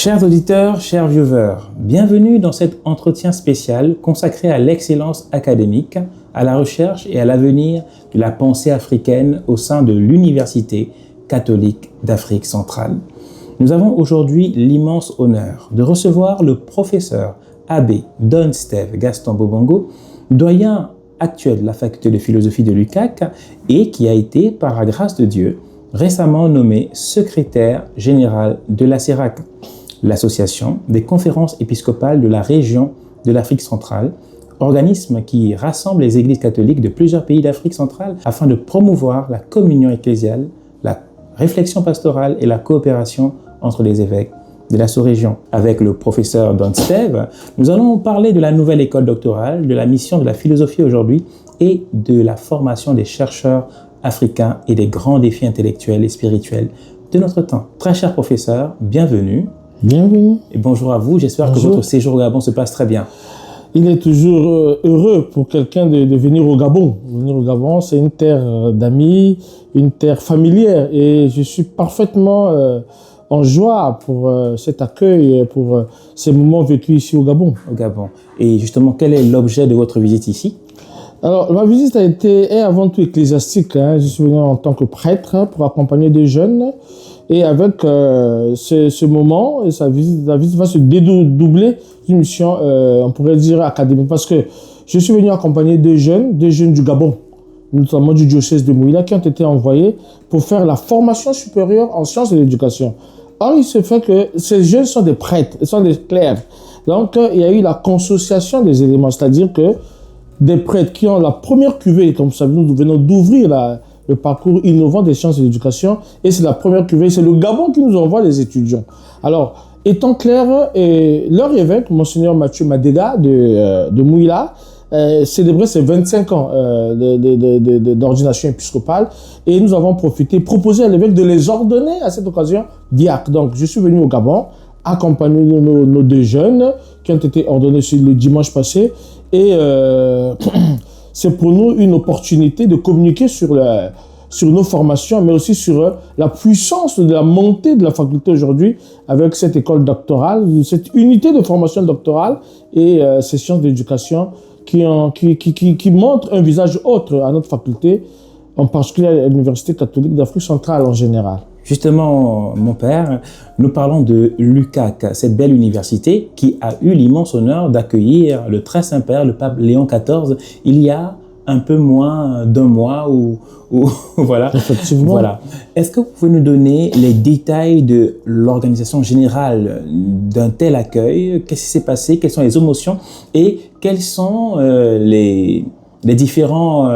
Chers auditeurs, chers viewers, bienvenue dans cet entretien spécial consacré à l'excellence académique, à la recherche et à l'avenir de la pensée africaine au sein de l'Université catholique d'Afrique centrale. Nous avons aujourd'hui l'immense honneur de recevoir le professeur Abbé Don Steve Gaston Bobongo, doyen actuel de la faculté de philosophie de l'UCAC et qui a été, par la grâce de Dieu, récemment nommé secrétaire général de la CERAC, l'association des conférences épiscopales de la région de l'Afrique centrale, organisme qui rassemble les églises catholiques de plusieurs pays d'Afrique centrale afin de promouvoir la communion ecclésiale, la réflexion pastorale et la coopération entre les évêques de la sous-région. Avec le professeur Don Steve, nous allons parler de la nouvelle école doctorale, de la mission de la philosophie aujourd'hui et de la formation des chercheurs africains et des grands défis intellectuels et spirituels de notre temps. Très cher professeur, bienvenue. Bienvenue. Et bonjour à vous, j'espère que votre séjour au Gabon se passe très bien. Il est toujours heureux pour quelqu'un de venir au Gabon. Venir au Gabon, c'est une terre d'amis, une terre familière. Et je suis parfaitement en joie pour cet accueil, pour ces moments vécus ici au Gabon. Au Gabon. Et justement, quel est l'objet de votre visite ici ? Alors, ma visite est avant tout ecclésiastique. Je suis venu en tant que prêtre pour accompagner des jeunes. Et avec ce moment, la visite va se dédoubler d'une mission, on pourrait dire, académique. Parce que je suis venu accompagner des jeunes du Gabon, notamment du diocèse de Mouila, qui ont été envoyés pour faire la formation supérieure en sciences de l'éducation. Or, il se fait que ces jeunes sont des prêtres, sont des clercs. Donc, il y a eu la consociation des éléments, c'est-à-dire que des prêtres qui ont la première cuvée, comme vous savez, nous venons d'ouvrir le parcours innovant des sciences de l'éducation, et c'est la première cuvée, c'est le Gabon qui nous envoie les étudiants. Alors, étant clair, leur évêque, Monseigneur Mathieu Madega de Mouila, célébrait ses 25 ans d'ordination épiscopale, et nous avons proposé à l'évêque de les ordonner à cette occasion diacres. Donc, je suis venu au Gabon, accompagné de nos deux jeunes qui ont été ordonnés le dimanche passé, et c'est pour nous une opportunité de communiquer sur nos formations, mais aussi sur la puissance de la montée de la faculté aujourd'hui avec cette école doctorale, cette unité de formation doctorale et ces sciences d'éducation qui montrent un visage autre à notre faculté, en particulier à l'Université catholique d'Afrique centrale en général. Justement, mon père, nous parlons de l'UCAC, cette belle université qui a eu l'immense honneur d'accueillir le très Saint-Père, le pape Léon XIV, il y a un peu moins d'un mois ou voilà. Effectivement. Voilà. Est-ce que vous pouvez nous donner les détails de l'organisation générale d'un tel accueil? Qu'est-ce qui s'est passé? Quelles sont les émotions? Et quels sont les différents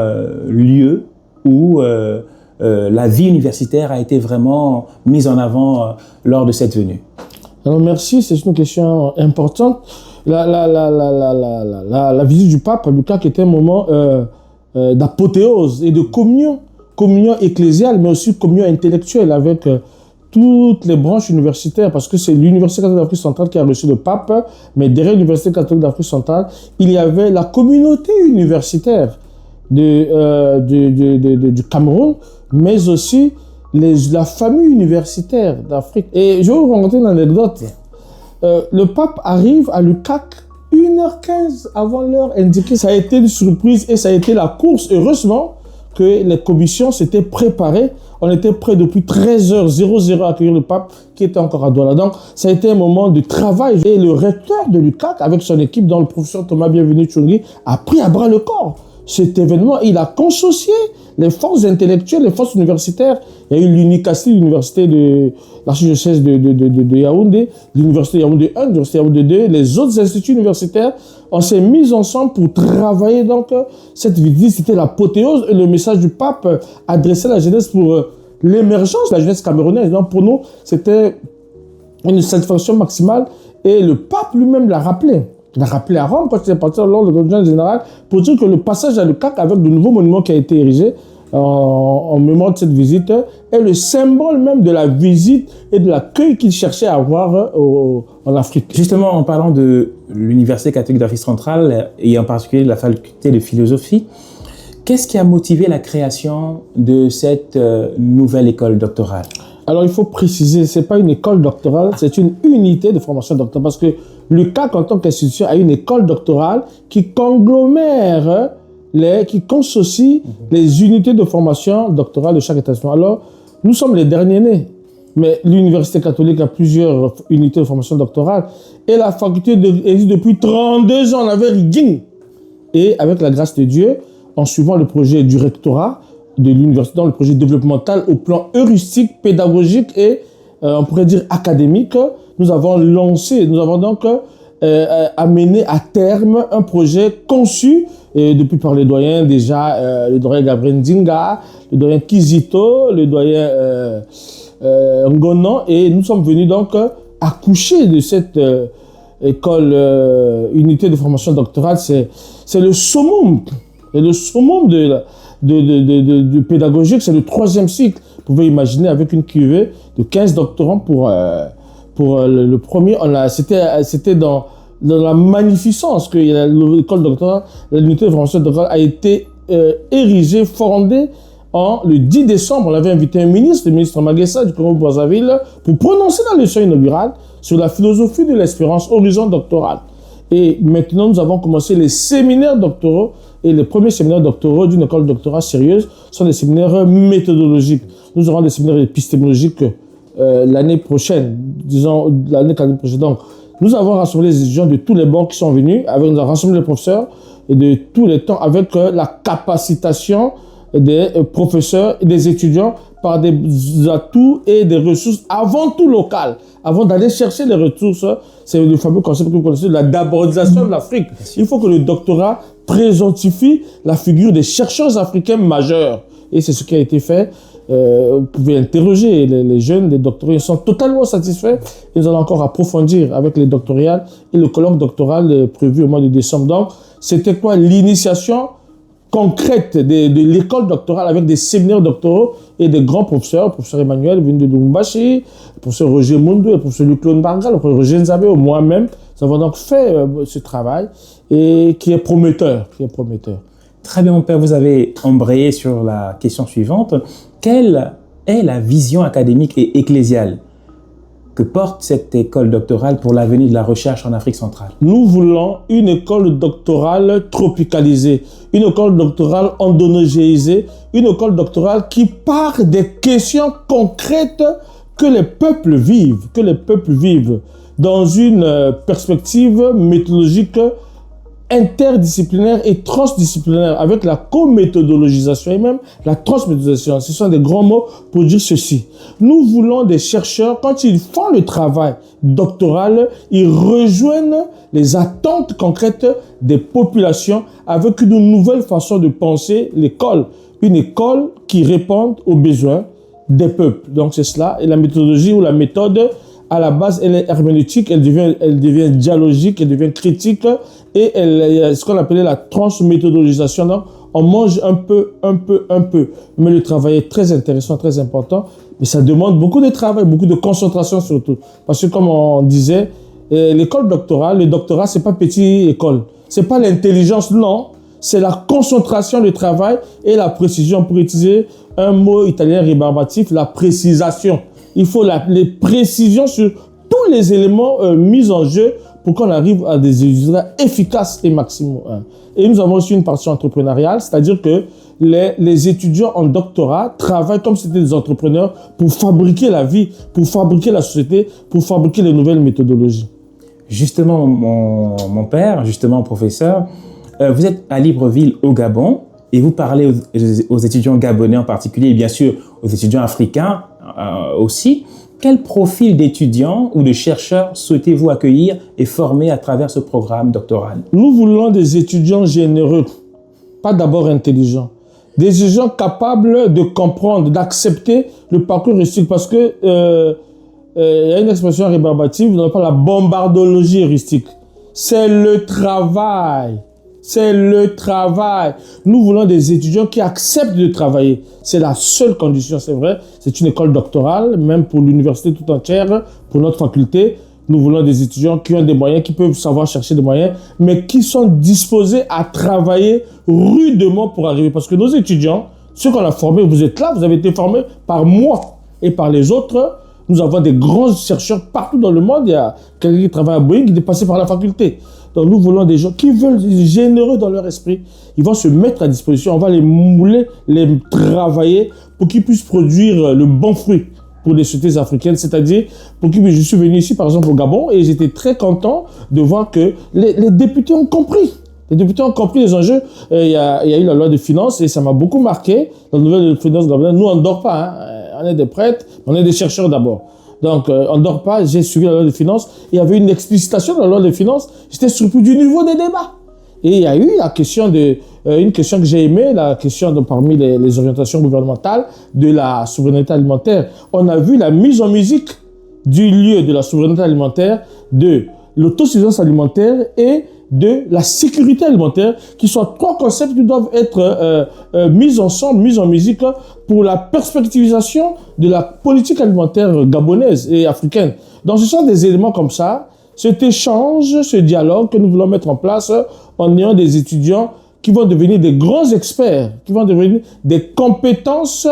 lieux où la vie universitaire a été vraiment mise en avant lors de cette venue? Alors merci, c'est une question importante. La visite du pape à l'UCAC était un moment d'apothéose et de communion ecclésiale, mais aussi communion intellectuelle avec toutes les branches universitaires, parce que c'est l'Université catholique d'Afrique centrale qui a reçu le pape, mais derrière l'Université catholique d'Afrique centrale, il y avait la communauté universitaire du Cameroun, mais aussi la famille universitaire d'Afrique. Et je vais vous raconter une anecdote. Le pape arrive à l'UCAC 1h15 avant l'heure indiquée. Ça a été une surprise et ça a été la course. Heureusement que les commissions s'étaient préparées. On était prêts depuis 13h00 à accueillir le pape qui était encore à Douala. Donc, ça a été un moment de travail. Et le recteur de l'UCAC, avec son équipe, dont le professeur Thomas Bienvenu Tchoungui, a pris à bras le corps cet événement. Il a consocié les forces intellectuelles, les forces universitaires. Il y a eu l'UNICASI, l'université de l'archidiocèse de Yaoundé, l'université Yaoundé 1, l'université Yaoundé 2, les autres instituts universitaires. On s'est mis ensemble pour travailler. Donc, cette visite, c'était l'apothéose. Et le message du pape adressé à la jeunesse pour l'émergence de la jeunesse camerounaise. Donc, pour nous, c'était une satisfaction maximale. Et le pape lui-même l'a rappelé. Il a rappelé à Rome, quand il est parti lors de l'audience générale, pour dire que le passage à l'UCAC avec de nouveaux monuments qui a été érigé en mémoire de cette visite est le symbole même de la visite et de l'accueil qu'il cherchait à avoir en Afrique. Justement, en parlant de l'Université catholique d'Afrique centrale et en particulier de la faculté de philosophie, qu'est-ce qui a motivé la création de cette nouvelle école doctorale? Alors, il faut préciser, ce n'est pas une école doctorale, c'est une unité de formation doctorale. Parce que l'UCAC, en tant qu'institution, a une école doctorale qui conglomère, qui consocie les unités de formation doctorale de chaque établissement. Alors, nous sommes les derniers nés. Mais l'Université catholique a plusieurs unités de formation doctorale. Et la faculté existe depuis 32 ans. On avait rigging. Et avec la grâce de Dieu, en suivant le projet du rectorat de l'université, dans le projet développemental au plan heuristique, pédagogique et, on pourrait dire, académique, nous avons donc amené à terme un projet conçu depuis par les doyens déjà, le doyen Gabriel Ndinga, le doyen Kizito, le doyen Ngonon, et nous sommes venus donc accoucher de cette école, unité de formation doctorale. C'est le summum, de pédagogique, c'est le 3e cycle. Vous pouvez imaginer avec une cuvée de 15 doctorants pour le premier. C'était dans la magnificence que l'école doctorale, l'unité de formation doctorale a été érigée, fondée le 10 décembre. On avait invité un ministre, le ministre Maguessa du Congo-Brazzaville, pour prononcer la leçon inaugurale sur la philosophie de l'espérance, horizon doctoral. Et maintenant, nous avons commencé les séminaires doctoraux. Et les premiers séminaires doctoraux d'une école doctorale sérieuse sont des séminaires méthodologiques. Nous aurons des séminaires épistémologiques l'année prochaine, disons l'année prochaine. Donc, nous avons rassemblé les étudiants de tous les bords qui sont venus, nous avons rassemblé les professeurs de tous les temps avec la capacitation des professeurs et des étudiants par des atouts et des ressources avant tout locales. Avant d'aller chercher les ressources, c'est le fameux concept que vous connaissez de la dabordisation de l'Afrique. Il faut que le doctorat présentifie la figure des chercheurs africains majeurs. Et c'est ce qui a été fait. Vous pouvez interroger les jeunes, les doctorants, ils sont totalement satisfaits. Et nous allons encore approfondir avec les doctorales et le colloque doctoral prévu au mois de décembre. Donc, c'était quoi l'initiation concrète de l'école doctorale avec des séminaires doctoraux et des grands professeurs, le professeur Emmanuel venu de Lubumbashi, le professeur Roger Mundu, le professeur Luc-Claude Barga, le professeur Roger Nzabé, moi-même. Nous avons donc fait ce travail et qui est prometteur, Très bien, mon père, vous avez embrayé sur la question suivante. Quelle est la vision académique et ecclésiale que porte cette école doctorale pour l'avenir de la recherche en Afrique centrale? Nous voulons une école doctorale tropicalisée, une école doctorale endogénéisée, une école doctorale qui part des questions concrètes que les peuples vivent dans une perspective méthodologique interdisciplinaire et transdisciplinaire avec la co-méthodologisation et même la transméthodologisation. Ce sont des grands mots pour dire ceci. Nous voulons des chercheurs, quand ils font le travail doctoral, ils rejoignent les attentes concrètes des populations avec une nouvelle façon de penser l'école. Une école qui répond aux besoins des peuples. Donc c'est cela. Et la méthodologie ou la méthode, à la base, elle est herméneutique, elle devient dialogique, elle devient critique, et ce qu'on appelait la transméthodologisation. Donc, on mange un peu. Mais le travail est très intéressant, très important, mais ça demande beaucoup de travail, beaucoup de concentration surtout. Parce que comme on disait, l'école doctorale, le doctorat, c'est pas petite école. C'est pas l'intelligence, non. C'est la concentration, le travail et la précision. Pour utiliser un mot italien rébarbatif, la précisation. Il faut les précisions sur tous les éléments mis en jeu pour qu'on arrive à des résultats efficaces et maximaux. Et nous avons aussi une partie entrepreneuriale, c'est-à-dire que les étudiants en doctorat travaillent comme si c'était des entrepreneurs pour fabriquer la vie, pour fabriquer la société, pour fabriquer les nouvelles méthodologies. Justement, mon père, justement, professeur, vous êtes à Libreville au Gabon et vous parlez aux étudiants gabonais en particulier et bien sûr aux étudiants africains aussi. Quel profil d'étudiants ou de chercheurs souhaitez-vous accueillir et former à travers ce programme doctoral? Nous voulons des étudiants généreux, pas d'abord intelligents. Des étudiants capables de comprendre, d'accepter le parcours heuristique parce que y a une expression rébarbative, on appelle la bombardologie heuristique. C'est le travail. C'est le travail. Nous voulons des étudiants qui acceptent de travailler. C'est la seule condition, c'est vrai. C'est une école doctorale, même pour l'université tout entière, pour notre faculté. Nous voulons des étudiants qui ont des moyens, qui peuvent savoir chercher des moyens, mais qui sont disposés à travailler rudement pour arriver. Parce que nos étudiants, ceux qu'on a formés, vous êtes là, vous avez été formés par moi. et par les autres. Nous avons des grands chercheurs partout dans le monde. Il y a quelqu'un qui travaille à Boeing qui est passé par la faculté. Donc nous voulons des gens qui veulent être généreux dans leur esprit. Ils vont se mettre à disposition. On va les mouler, les travailler pour qu'ils puissent produire le bon fruit pour les sociétés africaines. C'est-à-dire, je suis venu ici par exemple au Gabon et j'étais très content de voir que les députés ont compris. Les députés ont compris les enjeux. Il y a eu la loi de finances et ça m'a beaucoup marqué. La nouvelle loi de finances gabonaise, nous on ne dort pas. On est des prêtres, on est des chercheurs d'abord. Donc on ne dort pas. J'ai suivi la loi de finances. Il y avait une explicitation dans la loi de finances. J'étais surpris du niveau des débats. Et il y a eu la question une question que j'ai aimée, la question parmi les orientations gouvernementales de la souveraineté alimentaire. On a vu la mise en musique du lieu de la souveraineté alimentaire, de l'autosuffisance alimentaire et de la sécurité alimentaire, qui sont trois concepts qui doivent être mis ensemble, mis en musique pour la perspectivisation de la politique alimentaire gabonaise et africaine. Donc ce sont des éléments comme ça, cet échange, ce dialogue que nous voulons mettre en place en ayant des étudiants qui vont devenir des grands experts, qui vont devenir des compétences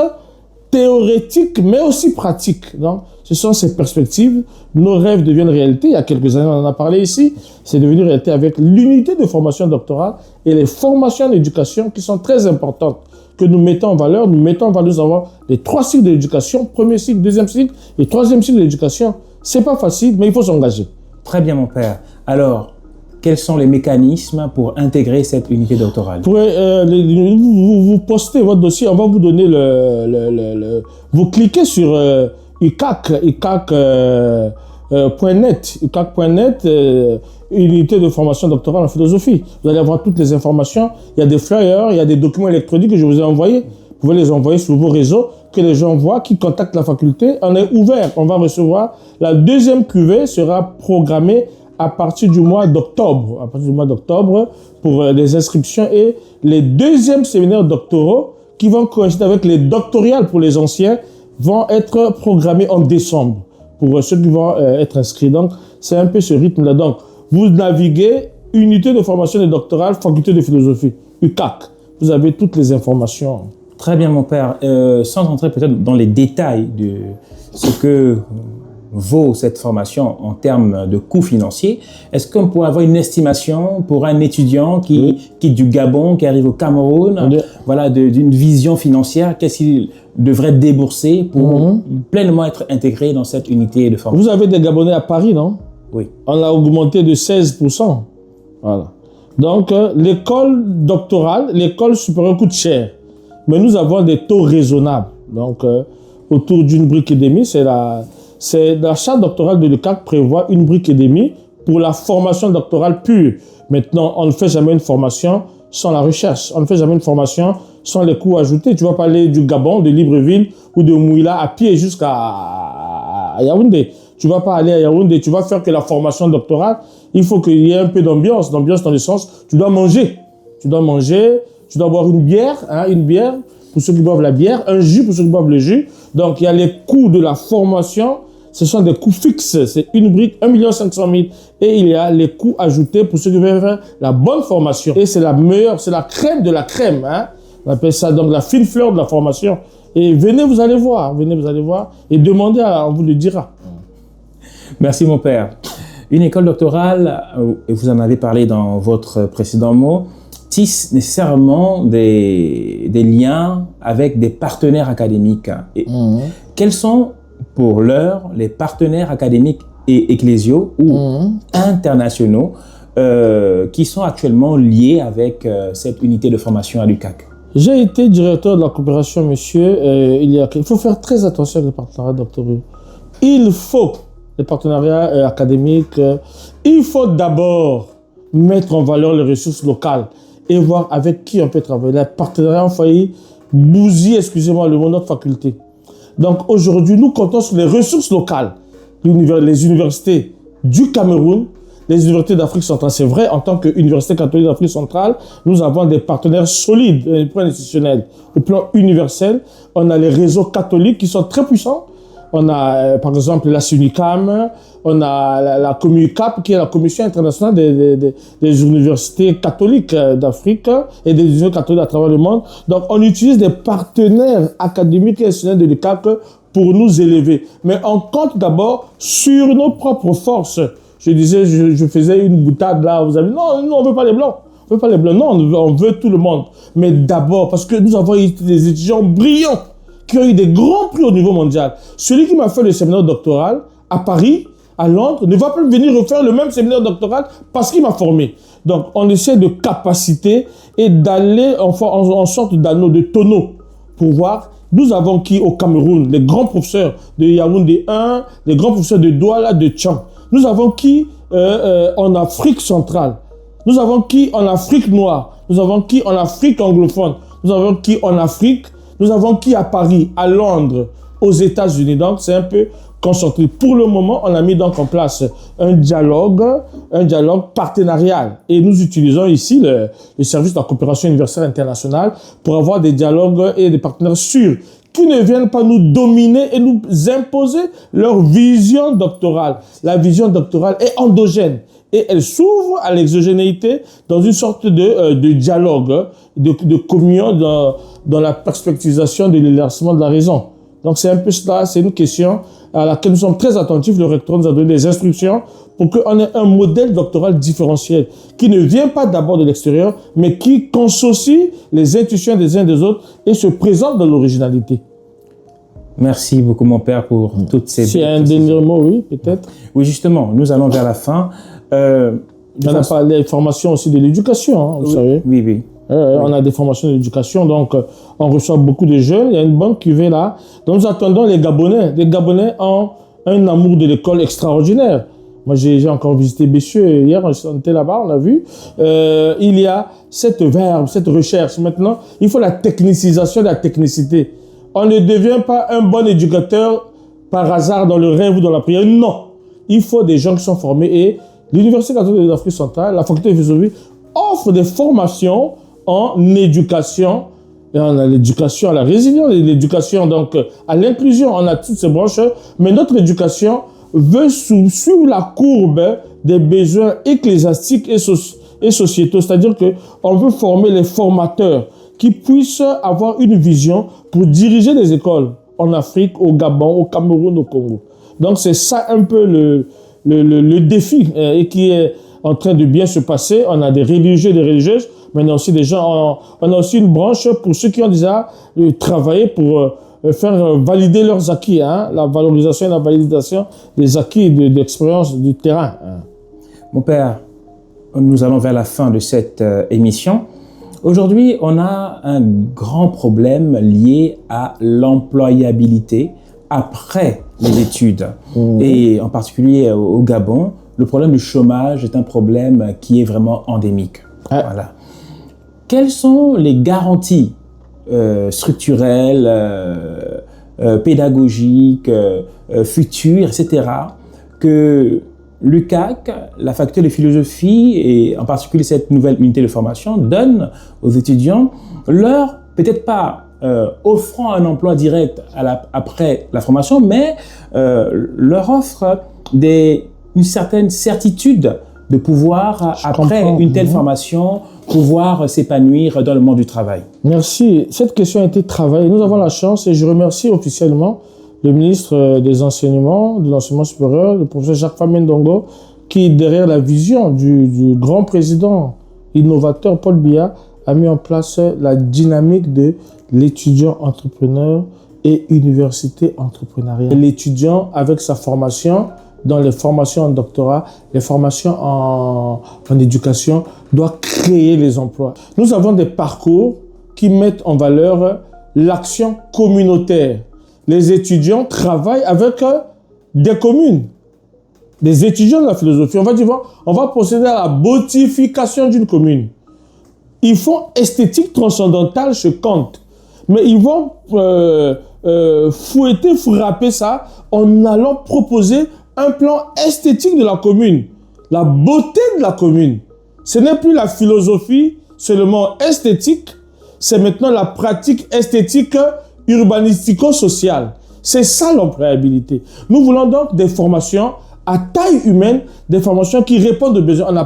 théorétiques mais aussi pratiques. Donc, ce sont ces perspectives. Nos rêves deviennent réalité. Il y a quelques années, on en a parlé ici. C'est devenu réalité avec l'unité de formation doctorale et les formations en éducation qui sont très importantes, que nous mettons en valeur. Nous mettons en valeur, nous avons les 3 cycles d'éducation, premier cycle, deuxième cycle et troisième cycle d'éducation. C'est pas facile, mais il faut s'engager. Très bien, mon père. Alors, quels sont les mécanismes pour intégrer cette unité doctorale? Vous postez votre dossier, on va vous donner vous cliquez sur ucac.net, unité de formation doctorale en philosophie. Vous allez avoir toutes les informations. Il y a des flyers, il y a des documents électroniques que je vous ai envoyés. Vous pouvez les envoyer sur vos réseaux, que les gens voient, qui contactent la faculté. On est ouvert, on va recevoir. La deuxième cuvée sera programmée à partir du mois d'octobre. À partir du mois d'octobre pour les inscriptions et les deuxièmes séminaires doctoraux qui vont coïncider avec les doctorales pour les anciens vont être programmés en décembre pour ceux qui vont être inscrits. Donc, c'est un peu ce rythme-là. Donc, vous naviguez unité de formation et doctorale, faculté de philosophie, UCAC. Vous avez toutes les informations. Très bien, mon père. Sans entrer peut-être dans les détails de ce que vaut cette formation en termes de coûts financiers, est-ce qu'on pourrait avoir une estimation pour un étudiant qui quitte du Gabon, qui arrive au Cameroun, voilà, d'une vision financière, qu'est-ce qu'il devrait débourser pour pleinement être intégré dans cette unité de formation? Vous avez des Gabonais à Paris, non? Oui. On l'a augmenté de 16%. Voilà. Donc, l'école doctorale, l'école supérieure coûte cher. Mais nous avons des taux raisonnables. Donc, autour d'une brique et demie, la charte doctorale de l'UCAC prévoit une brique et demie pour la formation doctorale pure. Maintenant, on ne fait jamais une formation sans la recherche. On ne fait jamais une formation sans les coûts ajoutés. Tu vas pas aller du Gabon, de Libreville ou de Mouila à pied jusqu'à Yaoundé. Tu vas pas aller à Yaoundé, tu vas faire que la formation doctorale. Il faut qu'il y ait un peu d'ambiance. D'ambiance dans le sens, tu dois manger. Tu dois manger, tu dois boire une bière pour ceux qui boivent la bière, un jus pour ceux qui boivent le jus. Donc, il y a les coûts de la formation. Ce sont des coûts fixes. C'est une brique, 1 500 000. Et il y a les coûts ajoutés pour ceux qui veulent faire la bonne formation. Et c'est la meilleure, c'est la crème de la crème. On appelle ça donc la fine fleur de la formation. Et venez, vous allez voir. Et demandez, on vous le dira. Merci, mon père. Une école doctorale, et vous en avez parlé dans votre précédent mot, tisse nécessairement des liens avec des partenaires académiques. Et quels sont, pour l'heure, les partenaires académiques et ecclésiaux ou internationaux qui sont actuellement liés avec cette unité de formation à l'UCAC? J'ai été directeur de la coopération, monsieur. Il faut faire très attention avec les partenariats doctoraux. Il faut, les partenariats académiques, il faut d'abord mettre en valeur les ressources locales et voir avec qui on peut travailler. Les partenariats ont failli bousiller, excusez-moi le mot, notre faculté. Donc aujourd'hui, nous comptons sur les ressources locales. Les universités du Cameroun, les universités d'Afrique centrale. C'est vrai, en tant qu'université catholique d'Afrique centrale, nous avons des partenaires solides au plan institutionnel. Au plan universel, on a les réseaux catholiques qui sont très puissants. On a, par exemple, la SUNICAM, on a la COMUCAP, qui est la Commission internationale des universités catholiques d'Afrique et des universités catholiques à travers le monde. Donc, on utilise des partenaires académiques et institutionnels de l'UCAC pour nous élever. Mais on compte d'abord sur nos propres forces. Je disais, je faisais une boutade là, vous avez dit, non, on ne veut pas les Blancs. On veut pas les Blancs, non, on veut tout le monde. Mais d'abord, parce que nous avons eu des étudiants brillants qui ont eu des grands prix au niveau mondial. Celui qui m'a fait le séminaire doctoral à Paris, à Londres, ne va pas venir refaire le même séminaire doctoral parce qu'il m'a formé. Donc, on essaie de capaciter et d'aller en sorte d'anneau, de tonneau, pour voir. Nous avons qui au Cameroun, les grands professeurs de Yaoundé 1, les grands professeurs de Douala, de Tchang. Nous avons qui en Afrique centrale. Nous avons qui en Afrique noire. Nous avons qui en Afrique anglophone. Nous avons qui en Afrique. Nous avons qui à Paris, à Londres, aux États-Unis. Donc, c'est un peu concentré. Pour le moment, on a mis donc en place un dialogue partenarial. Et nous utilisons ici le service de la coopération universitaire internationale pour avoir des dialogues et des partenaires sûrs qui ne viennent pas nous dominer et nous imposer leur vision doctorale. La vision doctorale est endogène et elle s'ouvre à l'exogénéité dans une sorte de dialogue, de communion dans la perspectivisation de l'élargissement de la raison. Donc c'est un peu cela, c'est une question à laquelle nous sommes très attentifs. Le recteur nous a donné des instructions pour qu'on ait un modèle doctoral différentiel qui ne vient pas d'abord de l'extérieur, mais qui consocie les intuitions des uns des autres et se présente dans l'originalité. Merci beaucoup, mon père, pour toutes ces... C'est un dernier mot, oui, peut-être. Oui, justement, nous allons vers la fin. On a parlé des formations aussi de l'éducation, hein, vous savez. Oui, oui. On a des formations d'éducation, donc on reçoit beaucoup de jeunes. Il y a une bonne cuvée là. Donc nous attendons les Gabonais. Les Gabonais ont un amour de l'école extraordinaire. Moi, j'ai encore visité Bessieux. Hier, on était là-bas, on a vu. Il y a cette verbe, cette recherche. Maintenant, il faut la technicisation de la technicité. On ne devient pas un bon éducateur par hasard dans le rêve ou dans la prière. Non. Il faut des gens qui sont formés. Et l'Université catholique de l'Afrique centrale, la faculté de philosophie, offre des formations en éducation. Et on a l'éducation à la résilience, l'éducation donc à l'inclusion. On a toutes ces branches. Mais notre éducation veut suivre la courbe des besoins ecclésiastiques et sociétaux. C'est-à-dire qu'on veut former les formateurs qui puissent avoir une vision pour diriger les écoles en Afrique, au Gabon, au Cameroun, au Congo. Donc c'est ça un peu le défi et qui est en train de bien se passer. On a des religieux et des religieuses, mais on a aussi des gens, on a aussi une branche pour ceux qui ont déjà travaillé pour faire valider leurs acquis, hein, la valorisation et la validation des acquis d'expérience du terrain. Hein. Mon père, nous allons vers la fin de cette émission. Aujourd'hui, on a un grand problème lié à l'employabilité après les études. Et en particulier au Gabon, le problème du chômage est un problème qui est vraiment endémique. Voilà. Quelles sont les garanties structurelles, pédagogiques, futures, etc., que l'UCAC, la faculté de philosophie et en particulier cette nouvelle unité de formation donne aux étudiants, leur, peut-être pas offrant un emploi direct après la formation, mais leur offre une certaine certitude de pouvoir, après une telle formation, pouvoir s'épanouir dans le monde du travail. Merci. Cette question a été travaillée. Nous avons la chance et je remercie officiellement le ministre des Enseignements, de l'Enseignement supérieur, le professeur Jacques-Famé Ndongo, qui, derrière la vision du grand président innovateur Paul Biya, a mis en place la dynamique de l'étudiant entrepreneur et université entrepreneuriale. L'étudiant, avec sa formation, dans les formations en doctorat, les formations en éducation, doit créer les emplois. Nous avons des parcours qui mettent en valeur l'action communautaire. Les étudiants travaillent avec des communes, des étudiants de la philosophie. On va procéder à la beautification d'une commune. Ils font esthétique transcendantale chez Kant, mais ils vont frapper ça en allant proposer un plan esthétique de la commune, la beauté de la commune. Ce n'est plus la philosophie seulement esthétique, c'est maintenant la pratique esthétique urbanistico-sociale. C'est ça l'employabilité. Nous voulons donc des formations à taille humaine, des formations qui répondent aux besoins. On a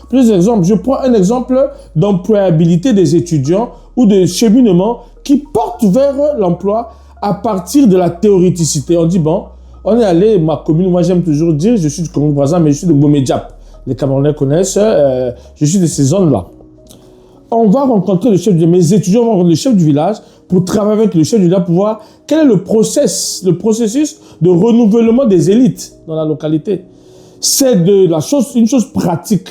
plusieurs exemples. Je prends un exemple d'employabilité des étudiants ou de cheminement qui portent vers l'emploi à partir de la théoréticité. On dit, bon, on est allé, ma commune, moi j'aime toujours dire, je suis du Congo-Brazzaville, mais je suis de Bomé-Diap. Les Camerounais connaissent, je suis de ces zones-là. On va rencontrer le chef du village, mes étudiants vont rencontrer le chef du village pour travailler avec le chef du village pour voir quel est le processus de renouvellement des élites dans la localité. C'est une chose pratique.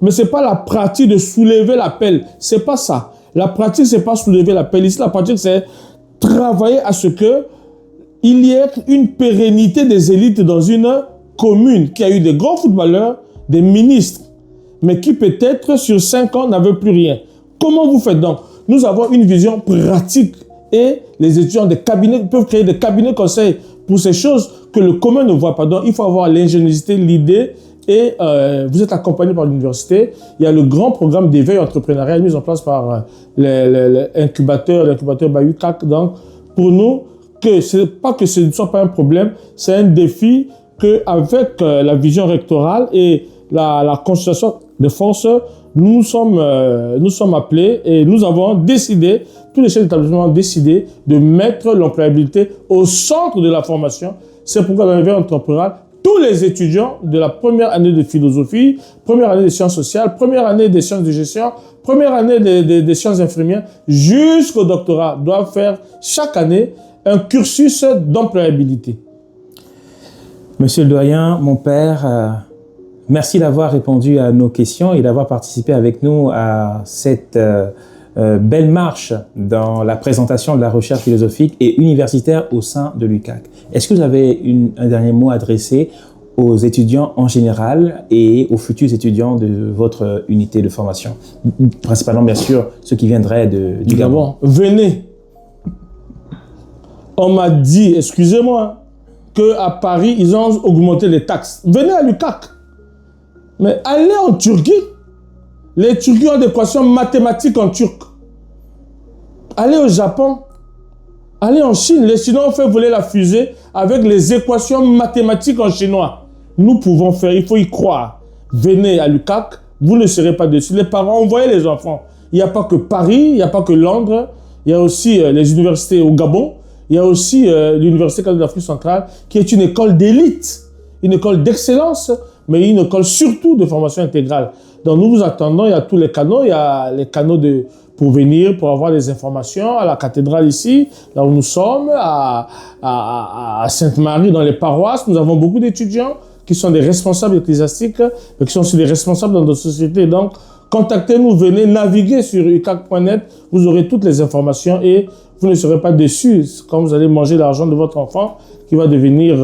Mais ce n'est pas la pratique de soulever la pelle. Ce n'est pas ça. La pratique, ce n'est pas soulever la pelle. Ici, la pratique, c'est travailler à ce qu'il y ait une pérennité des élites dans une commune qui a eu des grands footballeurs, des ministres, mais qui peut-être sur 5 ans n'avaient plus rien. Comment vous faites donc? Nous avons une vision pratique et les étudiants des cabinets peuvent créer des cabinets conseils pour ces choses que le commun ne voit pas. Donc, il faut avoir l'ingéniosité, l'idée et vous êtes accompagné par l'université. Il y a le grand programme d'éveil entrepreneurial mis en place par l'incubateur Bayou-CAC. Donc, pour nous, pas que ce ne soit pas un problème, c'est un défi qu'avec la vision rectorale et la consultation des forces, nous sommes appelés et nous avons décidé, tous les chefs d'établissement ont décidé de mettre l'employabilité au centre de la formation. C'est pourquoi dans l'éveil entrepreneurial, tous les étudiants de la première année de philosophie, première année de sciences sociales, première année des sciences de gestion, première année des sciences infirmières, jusqu'au doctorat, doivent faire chaque année un cursus d'employabilité. Monsieur le doyen, mon père, merci d'avoir répondu à nos questions et d'avoir participé avec nous à cette belle marche dans la présentation de la recherche philosophique et universitaire au sein de l'UQAC. Est-ce que vous avez un dernier mot à adresser aux étudiants en général et aux futurs étudiants de votre unité de formation? Principalement, bien sûr, ceux qui viendraient du Gabon. Venez. On m'a dit, excusez-moi, qu'à Paris, ils ont augmenté les taxes. Venez à l'UQAC. Mais allez en Turquie. Les Turcs ont des équations mathématiques en turc. Allez au Japon. Allez en Chine. Les Chinois ont fait voler la fusée avec les équations mathématiques en chinois. Nous pouvons faire, il faut y croire. Venez à l'UQAC, vous ne serez pas dessus. Les parents, envoyez les enfants. Il n'y a pas que Paris, il n'y a pas que Londres. Il y a aussi les universités au Gabon. Il y a aussi l'Université catholique d'Afrique centrale, qui est une école d'élite, une école d'excellence, mais une école surtout de formation intégrale. Donc nous vous attendons, il y a tous les canaux, il y a les canaux pour venir, pour avoir des informations à la cathédrale ici, là où nous sommes, à Sainte-Marie, dans les paroisses. Nous avons beaucoup d'étudiants qui sont des responsables ecclésiastiques, mais qui sont aussi des responsables dans notre société. Donc, contactez-nous, venez naviguer sur ucac.net, vous aurez toutes les informations et vous ne serez pas déçus quand vous allez manger l'argent de votre enfant qui va devenir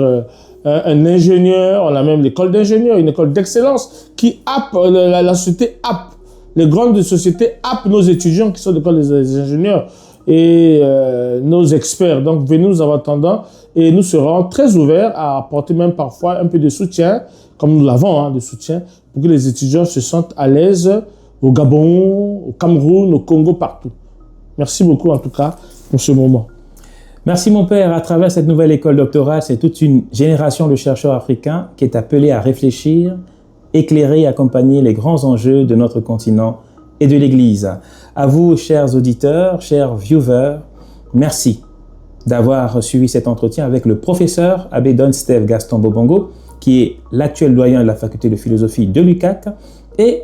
un ingénieur. On a même l'école d'ingénieurs, une école d'excellence qui happe, la société happe, les grandes sociétés happent nos étudiants qui sont de l'école des ingénieurs et nos experts. Donc venez nous en attendant et nous serons très ouverts à apporter même parfois un peu de soutien, comme nous l'avons, de soutien, pour que les étudiants se sentent à l'aise au Gabon, au Cameroun, au Congo, partout. Merci beaucoup en tout cas pour ce moment. Merci mon père. À travers cette nouvelle école doctorale, c'est toute une génération de chercheurs africains qui est appelée à réfléchir, éclairer et accompagner les grands enjeux de notre continent et de l'Église. À vous, chers auditeurs, chers viewers, merci d'avoir suivi cet entretien avec le professeur Abbé Don Steve Gaston Bobongo, qui est l'actuel doyen de la faculté de philosophie de l'UQAC et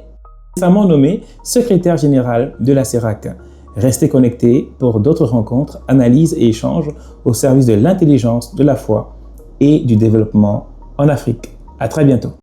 récemment nommé secrétaire général de la CERAC. Restez connectés pour d'autres rencontres, analyses et échanges au service de l'intelligence, de la foi et du développement en Afrique. À très bientôt.